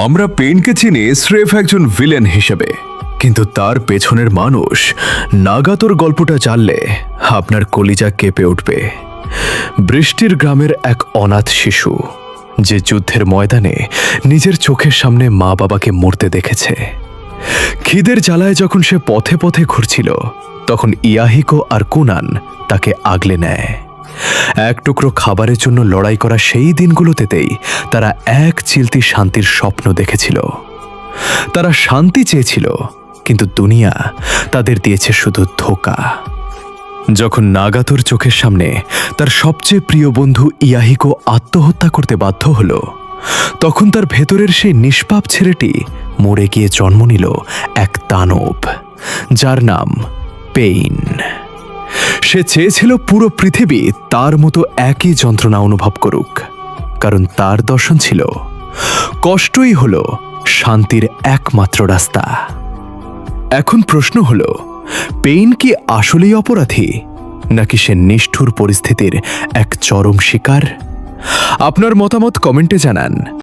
আমরা পেইনকে চিনি স্রেফ একজন ভিলেন হিসেবে, কিন্তু তার পেছনের মানুষ নাগাতোর গল্পটা জানলে আপনার কলিজা কেঁপে উঠবে। বৃষ্টির গ্রামের এক অনাথ শিশু, যে যুদ্ধের ময়দানে নিজের চোখের সামনে মা বাবাকে মরতে দেখেছে। খিদের জ্বালায় যখন সে পথে পথে ঘুরছিল, তখন ইয়াহিকো আর কুনান তাকে আগলে নেয়। এক টুকরো খাবারের জন্য লড়াই করা সেই দিনগুলোতেই তারা এক চিলতি শান্তির স্বপ্ন দেখেছিল। তারা শান্তি চেয়েছিল, কিন্তু দুনিয়া তাদের দিয়েছে শুধু ধোঁকা। যখন নাগাতোর চোখের সামনে তার সবচেয়ে প্রিয় বন্ধু ইয়াহিকো আত্মহত্যা করতে বাধ্য হল, তখন তার ভেতরের সেই নিষ্পাপ ছেলেটি মরে গিয়ে জন্ম নিল এক দানব, যার নাম পেইন। সে চেয়েছিল পুরো পৃথিবী তার মতো একই যন্ত্রণা অনুভব করুক, কারণ তার দর্শন ছিল কষ্টই হল শান্তির একমাত্র রাস্তা। এখন প্রশ্ন হল, পেইন কি আসলেই অপরাধী, নাকি সে নিষ্ঠুর পরিস্থিতির এক চরম শিকার? আপনার মতামত কমেন্টে জানান।